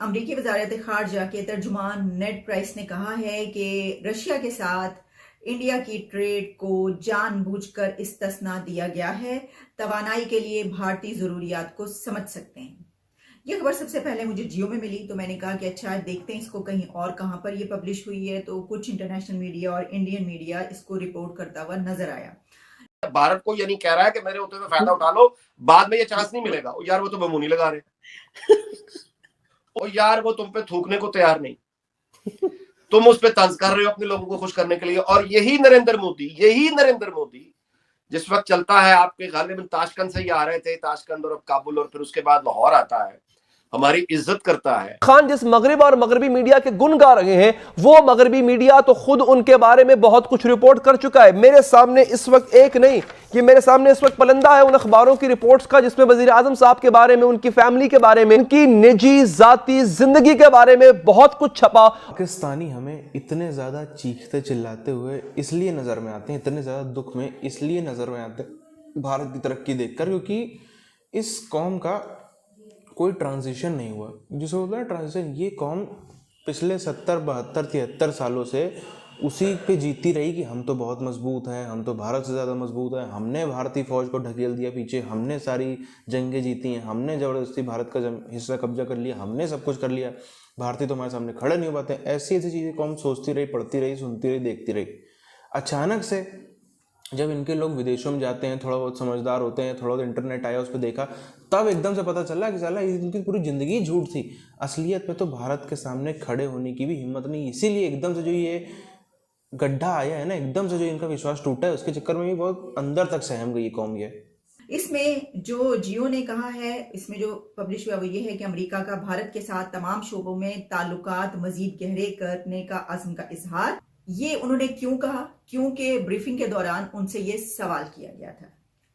अमरीकी वजारत खारजा के तर्जुमान नेड प्राइस ने कहा है कि रशिया के साथ इंडिया की ट्रेड को जानबूझकर इस्तिस्ना दिया गया है, तवानाई के लिए भारतीय जरूरियात को समझ सकते हैं। ये खबर सबसे पहले मुझे जियो में मिली तो मैंने कहा कि अच्छा देखते हैं इसको कहीं और कहां पर ये पब्लिश हुई है, तो कुछ इंटरनेशनल मीडिया और इंडियन मीडिया इसको रिपोर्ट करता हुआ नजर आया। भारत को ये नहीं कह रहा है कि मेरे होते हुए फायदा उठा लो, बाद में ये चांस नहीं मिलेगा। यार वो तो बमूनी लगा रहे ओ यार वो तुम पे थूकने को तैयार नहीं, तुम उस पे तंज कर रहे हो अपने लोगों को खुश करने के लिए। और यही नरेंद्र मोदी जिस वक्त चलता है, आपके गालिबन ताशकंद से ही आ रहे थे, ताशकंद और अब काबुल और फिर उसके बाद लाहौर आता है, हमारी इज्जत करता है। खान जिस मगरिब और मगरबी मीडिया के गुण गा रहे हैं, वो मगरबी मीडिया तो खुद उनके बारे में बहुत कुछ रिपोर्ट कर चुका है। मेरे सामने इस वक्त एक नहीं, ये मेरे सामने इस वक्त पलंदा है उन अखबारों की रिपोर्ट्स का जिसमें वजीर आजम साहब के बारे में, उनकी फैमिली के बारे में, उनकी निजी जाती जिंदगी के बारे में बहुत कुछ छपा। पाकिस्तानी हमें इतने ज्यादा चीखते चिल्लाते हुए इसलिए नजर में आते हैं, इतने ज्यादा दुख में इसलिए नजर में आते हैं भारत की तरक्की देखकर, क्योंकि इस कौम का कोई ट्रांजिशन नहीं हुआ। जिसे होता है ट्रांजिशन, ये कौम पिछले 70, 72, 73 सालों से उसी पे जीती रही कि हम तो बहुत मजबूत हैं, हम तो भारत से ज़्यादा मजबूत हैं, हमने भारतीय फौज को ढकेल दिया पीछे, हमने सारी जंगें जीती हैं, हमने ज़बरदस्ती भारत का हिस्सा कब्जा कर लिया, हमने सब कुछ कर लिया, भारतीय तो हमारे सामने खड़े नहीं हो पाते। ऐसी ऐसी चीज़ें कौम सोचती रही, पढ़ती रही, सुनती रही, देखती रही। अचानक से जब इनके लोग विदेशों में जाते हैं, थोड़ा बहुत समझदार होते हैं, थोड़ा बहुत इंटरनेट आया, उस पर देखा, तब एकदम से पता चला कि साला इनकी पूरी ज़िंदगी झूठ थी। असलियत में तो भारत के सामने खड़े होने की भी हिम्मत नहीं। इसीलिए एकदम से जो ये गड्ढा आया है ना, एकदम से जो इनका विश्वास टूटा है, उसके चक्कर में भी बहुत अंदर तक सहम गई कौम। ये इसमें जो जियो ने कहा है, इसमें जो पब्लिश हुआ वो ये है कि अमेरिका का भारत के साथ तमाम शोबों में ताल्लुकात मजीद गहरे करने का अज़्म का इजहार। ये उन्होंने क्यों कहा? क्योंकि ब्रीफिंग के दौरान उनसे ये सवाल किया गया था,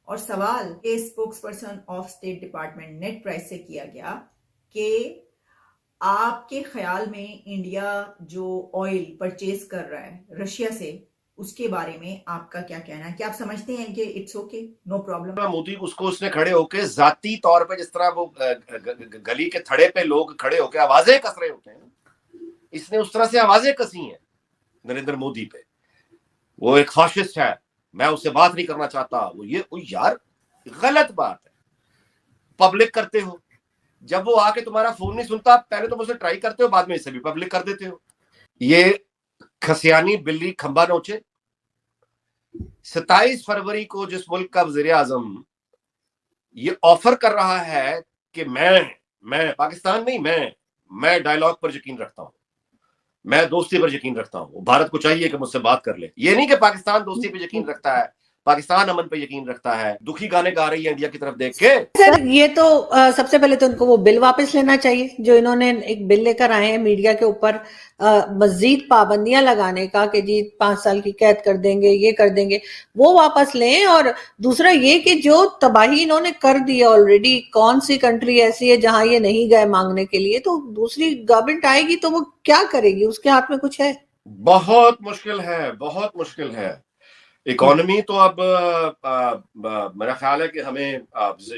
और सवाल spokesperson of state department Ned Price से किया गया कि आपके ख्याल में इंडिया जो ऑयल परचेज कर रहा है रशिया से, उसके बारे में आपका क्या कहना है? क्या आप समझते हैं कि it's okay, no problem? Modi उसको उसने खड़े होके जाती तौर पे, जिस तरह वो गली के थड़े पे लोग खड़े होके आवाजें कस रहे होते हैं, इसने उस तरह से आवाजें कसी हैं नरेंद्र मोदी पे। वो एक फाशिस्ट है, मैं उससे बात नहीं करना चाहता। वो यार गलत बात है। पब्लिक करते हो, जब वो आके तुम्हारा फोन नहीं सुनता, पहले तुम उसे ट्राई करते हो, बाद में इसे भी पब्लिक कर देते हो। ये खसियानी बिल्ली खंबा नोचे। 27 फरवरी को जिस मुल्क का वजीर आजम ये ऑफर कर रहा है कि मैं पाकिस्तान नहीं, मैं डायलॉग पर यकीन रखता हूं, मैं दोस्ती पर यकीन रखता हूं, भारत को चाहिए कि मुझसे बात कर ले। ये नहीं कि पाकिस्तान दोस्ती पे यकीन रखता है, पाकिस्तान अमन पे यकीन रखता है। दुखी गाने गा रही है इंडिया की तरफ देख के। सर ये तो सबसे पहले तो उनको वो बिल वापस लेना चाहिए जो इन्होंने एक बिल लेकर आए हैं मीडिया के ऊपर मजीद पाबंदियां लगाने का, कि जी 5 साल की कैद कर देंगे, ये कर देंगे, वो वापस लें। और दूसरा ये कि जो तबाही इन्होंने कर दी है ऑलरेडी, कौन सी कंट्री ऐसी है जहां ये नहीं गए मांगने के लिए? तो दूसरी गवर्नमेंट आएगी तो वो क्या करेगी? उसके हाथ में कुछ है? बहुत मुश्किल है, बहुत मुश्किल है। इकोनॉमी तो अब मेरा ख्याल है कि हमें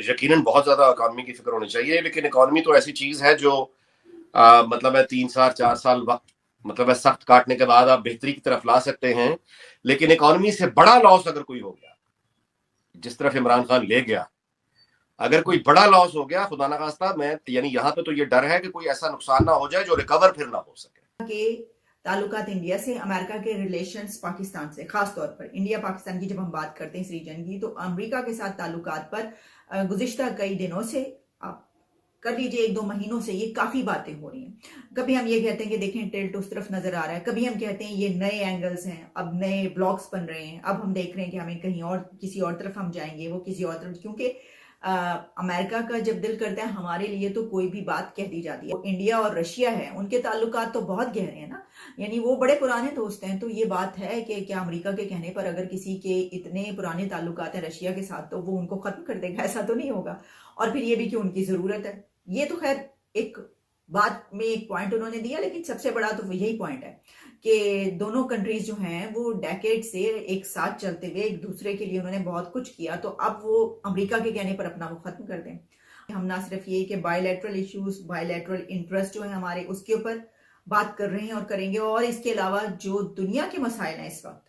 यकीनन बहुत ज्यादा इकोनॉमी की फिक्र होनी चाहिए, लेकिन इकोनॉमी तो ऐसी चीज है जो मतलब है 3 साल 4 साल वक्त, मतलब है सख्त काटने के बाद आप बेहतरी की तरफ ला सकते हैं। लेकिन इकोनॉमी से बड़ा लॉस अगर कोई हो गया, जिस तरफ इमरान खान ले गया, अगर कोई बड़ा लॉस हो गया, खुदा ना खास्ता, मैं यानी यहाँ पे तो ये डर है कि कोई ऐसा नुकसान ना हो जाए जो रिकवर फिर ना हो सके। ताल्लुकात इंडिया से, अमेरिका के रिलेशंस पाकिस्तान से, खास तौर पर इंडिया पाकिस्तान की जब हम बात करते हैं इस रीजन की, तो अमेरिका के साथ ताल्लुकात पर गुज़िश्ता कई दिनों से, आप कर लीजिए 1-2 महीनों से, ये काफी बातें हो रही हैं। कभी हम ये कहते हैं कि देखें टिल्ट उस तरफ नजर आ रहा है, कभी हम कहते हैं ये नए एंगल्स हैं, अब नए ब्लॉग्स बन रहे हैं, अब हम देख रहे हैं कि हमें कहीं और किसी और तरफ हम जाएंगे, वो किसी और तरफ, क्योंकि अमेरिका का जब दिल करता है हमारे लिए तो कोई भी बात कह दी जाती है। इंडिया और रशिया है, उनके ताल्लुकात तो बहुत गहरे हैं ना, यानी वो बड़े पुराने दोस्त हैं। तो ये बात है कि क्या अमेरिका के कहने पर अगर किसी के इतने पुराने ताल्लुकात हैं रशिया के साथ, तो वो उनको खत्म कर देगा? ऐसा तो नहीं होगा। और फिर ये भी कि उनकी जरूरत है, ये तो खैर एक बात में एक पॉइंट उन्होंने दिया, लेकिन सबसे बड़ा तो यही पॉइंट है कि दोनों कंट्रीज जो हैं वो डेकेड से एक साथ चलते हुए एक दूसरे के लिए उन्होंने बहुत कुछ किया, तो अब वो अमेरिका के कहने पर अपना वो खत्म कर दें। हम ना सिर्फ ये कि बायलैटरल इश्यूज, बायलैटरल इंटरेस्ट जो है हमारे, उसके ऊपर बात कर रहे हैं और करेंगे, और इसके अलावा जो दुनिया के मसाइल हैं इस वक्त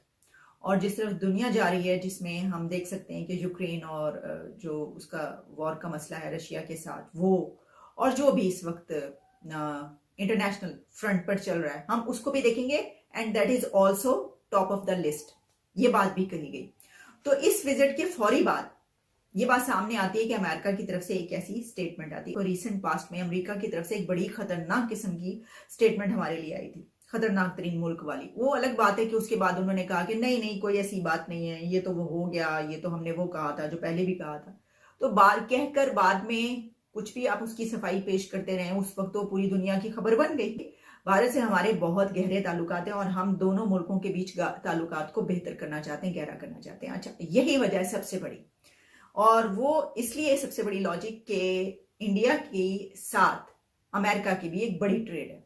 और जिस तरफ दुनिया जा रही है, जिसमें हम देख सकते हैं कि यूक्रेन और जो उसका वॉर का मसला है रशिया के साथ, वो और जो भी इस वक्त इंटरनेशनल फ्रंट पर चल रहा है, हम उसको भी देखेंगे। And that is also top of the list, ये बात भी कही गई। तो इस विजिट के फौरी बाद ये बात सामने आती है कि अमेरिका की तरफ से एक ऐसी स्टेटमेंट आती है, और रिसेंट पास्ट में अमेरिका की तरफ से एक बड़ी खतरनाक किस्म की स्टेटमेंट हमारे लिए आई थी, खतरनाक तरीन मुल्क वाली। वो अलग बात है कि उसके बाद उन्होंने कहा कि नहीं नहीं कोई ऐसी बात नहीं है, ये तो वो हो गया, ये तो हमने वो कहा था जो पहले भी कहा था। तो बात कहकर बाद में कुछ भी आप उसकी सफाई पेश करते रहे, उस वक्त तो पूरी दुनिया की खबर बन गई। भारत से हमारे बहुत गहरे ताल्लुकात हैं और हम दोनों मुल्कों के बीच ताल्लुकात को बेहतर करना चाहते हैं, गहरा करना चाहते हैं। अच्छा, यही वजह है सबसे बड़ी, और वो इसलिए सबसे बड़ी लॉजिक के इंडिया के साथ अमेरिका की भी एक बड़ी ट्रेड है,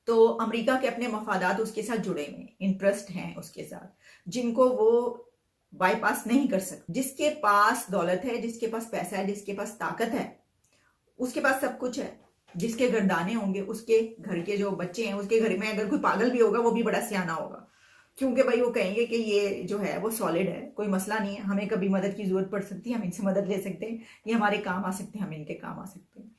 तो अमेरिका के अपने मफादात उसके साथ जुड़े हुए हैं, इंटरेस्ट हैं उसके साथ, जिनको वो बाईपास नहीं कर सकते। जिसके पास दौलत है, जिसके पास पैसा है, जिसके पास ताकत है, उसके पास सब कुछ है। जिसके घर दाने होंगे, उसके घर के जो बच्चे हैं, उसके घर में अगर कोई पागल भी होगा वो भी बड़ा सियाना होगा, क्योंकि भाई वो कहेंगे कि ये जो है वो सॉलिड है, कोई मसला नहीं है, हमें कभी मदद की जरूरत पड़ सकती है, हम इनसे मदद ले सकते हैं, ये हमारे काम आ सकते हैं, हम इनके काम आ सकते हैं।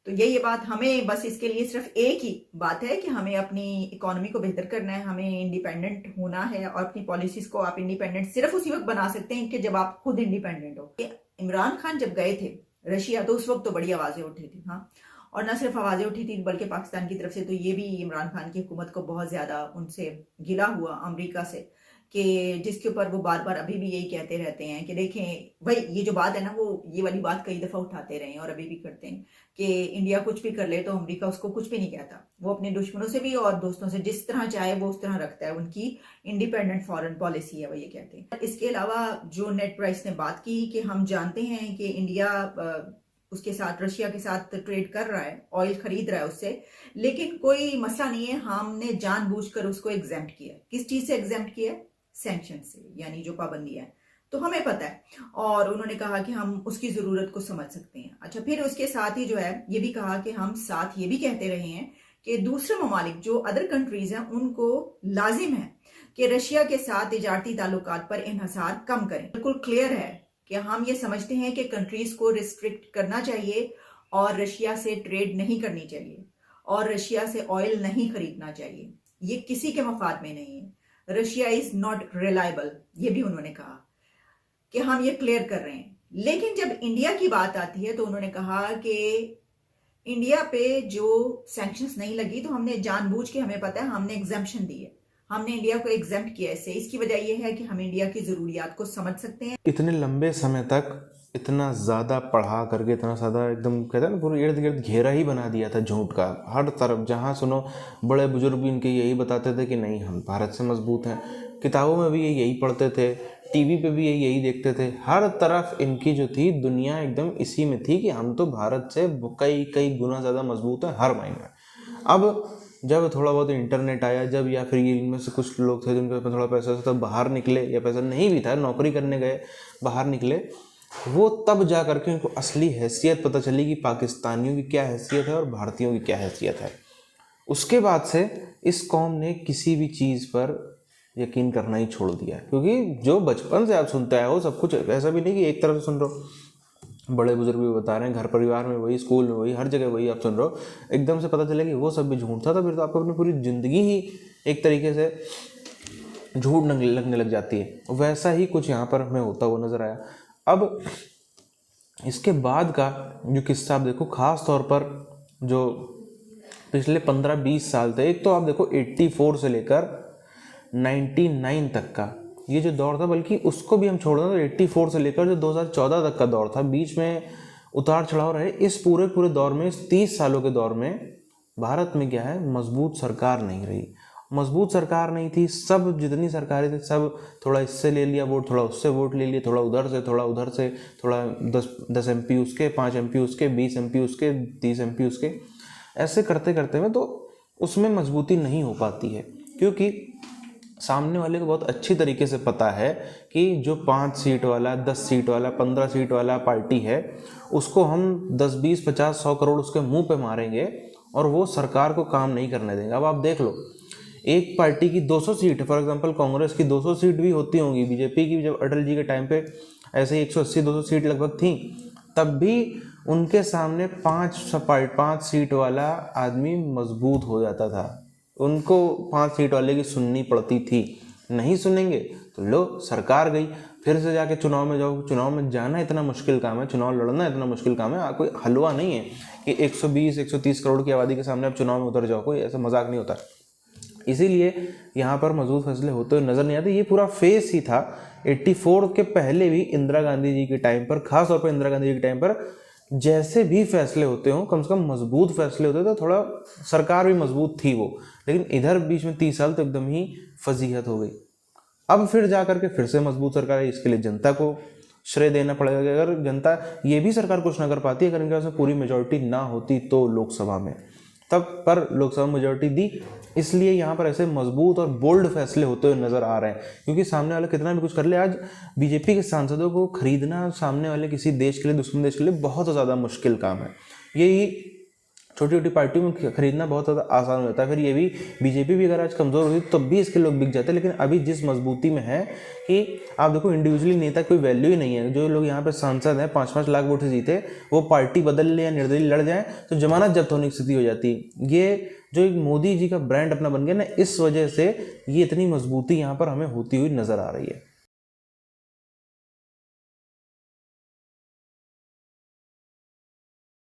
तो ये बात हमें बस इसके लिए सिर्फ एक ही बात है कि हमें अपनी इकोनॉमी को बेहतर करना है, हमें इंडिपेंडेंट होना है, और अपनी पॉलिसीज को आप इंडिपेंडेंट सिर्फ उसी वक्त बना सकते हैं कि जब आप खुद इंडिपेंडेंट हो। इमरान खान जब गए थे रशिया, तो उस वक्त तो बड़ी आवाजें उठी थी, हाँ, और ना सिर्फ आवाजें उठी थी बल्कि पाकिस्तान की तरफ से तो ये भी इमरान खान की हुकूमत को बहुत ज्यादा उनसे गिला हुआ अमेरिका से, कि जिसके ऊपर वो बार बार अभी भी यही कहते रहते हैं कि देखें भाई, ये जो बात है ना, वो ये वाली बात कई दफा उठाते रहे हैं और अभी भी करते हैं कि इंडिया कुछ भी कर ले तो अमेरिका उसको कुछ भी नहीं कहता। वो अपने दुश्मनों से भी और दोस्तों से जिस तरह चाहे वो उस तरह रखता है, उनकी इंडिपेंडेंट फॉरेन पॉलिसी है, वो ये कहते हैं। इसके अलावा जो नेट प्राइस ने बात की कि हम जानते हैं कि इंडिया उसके साथ, रशिया के साथ ट्रेड कर रहा है, ऑयल खरीद रहा है उससे, लेकिन कोई मसला नहीं है, हमने जानबूझकर उसको एग्जेम्प्ट किया। किस चीज से एग्जेम्प्ट किया? सैंक्शन से, यानी जो पाबंदियां है, तो हमें पता है, और उन्होंने कहा कि हम उसकी जरूरत को समझ सकते हैं। अच्छा, फिर उसके साथ ही जो है ये भी कहा कि हम साथ ये भी कहते रहे हैं कि दूसरे ममालिक जो अदर कंट्रीज हैं उनको लाजिम है कि रशिया के साथ तिजारती ताल्लुकात पर इन्हसार कम करें। बिल्कुल क्लियर है कि हम ये समझते हैं कि कंट्रीज को रिस्ट्रिक्ट करना चाहिए और रशिया से ट्रेड नहीं करनी चाहिए और रशिया से ऑयल नहीं खरीदना चाहिए, ये किसी के मफाद में नहीं है। रशिया इज नॉट रिलायबल, ये भी उन्होंने कहा कि हम ये क्लियर कर रहे हैं। लेकिन जब इंडिया की बात आती है तो उन्होंने कहा कि इंडिया पे जो सैंक्शंस नहीं लगी तो हमने जानबूझ के, हमें पता है, हमने एग्जेम्पशन दी है, हमने इंडिया को एग्जेम्प्ट किया इससे। इसकी वजह यह है कि हम इंडिया की जरूरियात को समझ सकते हैं। इतने लंबे समय तक इतना ज़्यादा पढ़ा करके, इतना ज़्यादा एकदम कहते हैं ना, पूरे इर्द गिर्द घेरा ही बना दिया था झूठ का। हर तरफ जहाँ सुनो बड़े बुजुर्ग भी इनके यही बताते थे कि नहीं, हम भारत से मजबूत हैं। किताबों में भी ये यही पढ़ते थे, टीवी पे भी ये यही देखते थे। हर तरफ इनकी जो थी दुनिया एकदम इसी में थी कि हम तो भारत से कई कई गुना ज़्यादा मजबूत हैं हर मायने में। अब जब थोड़ा बहुत इंटरनेट आया, जब या फिर ये इनमें से कुछ लोग थे जिनके पास थोड़ा पैसा था, तब बाहर निकले, या पैसा नहीं भी था, नौकरी करने गए, बाहर निकले, वो तब जा करके उनको असली हैसियत पता चली कि पाकिस्तानियों की क्या हैसियत है और भारतीयों की क्या हैसियत है। उसके बाद से इस कौम ने किसी भी चीज़ पर यकीन करना ही छोड़ दिया, क्योंकि जो बचपन से आप सुनते आए हो सब कुछ, ऐसा भी नहीं कि एक तरफ से सुन रहे हो, बड़े बुजुर्ग भी बता रहे हैं, घर परिवार में वही, स्कूल में वही, हर जगह वही आप सुन रहे हो, एकदम से पता चले कि वो सब भी झूठ था, तो फिर तो आपको अपनी पूरी ज़िंदगी ही एक तरीके से झूठ लगने लग जाती है। वैसा ही कुछ यहाँ पर हमें होता हुआ नज़र आया। अब इसके बाद का जो किस्सा आप देखो, ख़ास तौर पर जो पिछले 15-20 साल थे, एक तो आप देखो 84 से लेकर 99 तक का ये जो दौर था, बल्कि उसको भी हम छोड़ दें तो 84 से लेकर जो 2014 तक का दौर था, बीच में उतार चढ़ाव रहे। इस पूरे दौर में, इस 30 सालों के दौर में भारत में क्या है, मजबूत सरकार नहीं रही, मजबूत सरकार नहीं थी। सब जितनी सरकारें थी सब थोड़ा इससे ले लिया वोट, थोड़ा उससे वोट ले लिया, थोड़ा उधर से, थोड़ा उधर से, थोड़ा 10 MP उसके, 5 MP उसके, 20 MP उसके, 30 MP उसके, ऐसे करते करते में तो उसमें मजबूती नहीं हो पाती है, क्योंकि सामने वाले को बहुत अच्छी तरीके से पता है कि जो 5 सीट वाला, 10 सीट वाला, 15 सीट वाला पार्टी है, उसको हम 10, 20, 50, 100 करोड़ उसके मुंह पे मारेंगे और वो सरकार को काम नहीं करने देंगे। अब आप देख लो, एक पार्टी की 200 सीट, फॉर एग्जांपल कांग्रेस की 200 सीट भी होती होंगी, बीजेपी की जब अटल जी के टाइम पे ऐसे ही 180-200 सीट लगभग थी, तब भी उनके सामने 5 सीट वाला आदमी मजबूत हो जाता था। उनको 5 सीट वाले की सुननी पड़ती थी। नहीं सुनेंगे तो लो सरकार गई, फिर से जाके चुनाव में जाओ। चुनाव में जाना इतना मुश्किल काम है, चुनाव लड़ना इतना मुश्किल काम है, कोई हलवा नहीं है कि 120-130 करोड़ की आबादी के सामने आप चुनाव में उतर जाओ, कोई ऐसा मजाक नहीं होता। इसीलिए यहाँ पर मजबूत फैसले होते हुए नजर नहीं आते। ये पूरा फेस ही था 84 के पहले भी इंदिरा गांधी जी के टाइम पर, खास तौर पर इंदिरा गांधी जी के टाइम पर जैसे भी फैसले होते हों, कम से कम मजबूत फैसले होते तो थोड़ा सरकार भी मजबूत थी वो, लेकिन इधर बीच में 30 साल तो एकदम ही फजीहत हो गई। अब फिर जा करके फिर से मजबूत सरकार है, इसके लिए जनता को श्रेय देना पड़ेगा कि अगर जनता ये भी सरकार कुछ ना कर पाती, अगर इनके पास में पूरी मेजोरिटी ना होती तो लोकसभा में, तब पर लोकसभा मेजोरिटी दी, इसलिए यहाँ पर ऐसे मजबूत और बोल्ड फैसले होते हुए नजर आ रहे हैं। क्योंकि सामने वाले कितना भी कुछ कर ले, आज बीजेपी के सांसदों को खरीदना सामने वाले किसी देश के लिए, दुश्मन देश के लिए बहुत ज़्यादा मुश्किल काम है। यही छोटी छोटी पार्टियों में खरीदना बहुत ज़्यादा आसान हो जाता है। फिर ये भी बीजेपी भी अगर आज कमज़ोर होती तब भी इसके लोग बिक जाते हैं, लेकिन अभी जिस मजबूती में है कि आप देखो इंडिविजुअली नेता कोई वैल्यू ही नहीं है। जो लोग यहाँ पे सांसद हैं 5-5 लाख वोट से जीते, वो पार्टी बदल ले या निर्दलीय लड़ जाए तो जमानत जब्त होने की स्थिति हो जाती है। ये जो एक मोदी जी का ब्रांड अपना बन गया ना, इस वजह से ये इतनी मजबूती यहाँ पर हमें होती हुई नजर आ रही है।